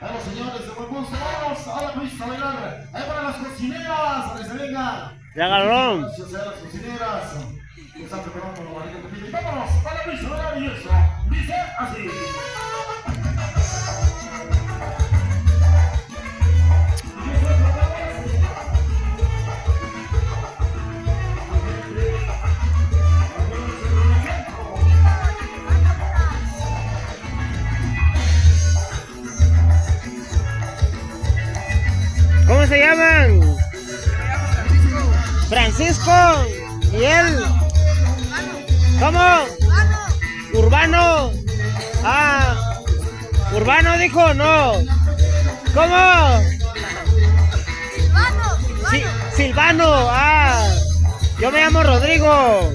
A los señores de buen gusto, vamos a la pista a bailar. Ahí para las cocineras, a que se vengan. Ya agarró. Gracias a las cocineras que están preparando la barriga de pila. Y vámonos a la pista a bailar y eso dice así. ¿Cómo se llaman? Francisco. ¿Y él? ¿Cómo? Urbano. Ah, Urbano dijo no. ¿Cómo? Silvano. Ah, yo me llamo Rodrigo.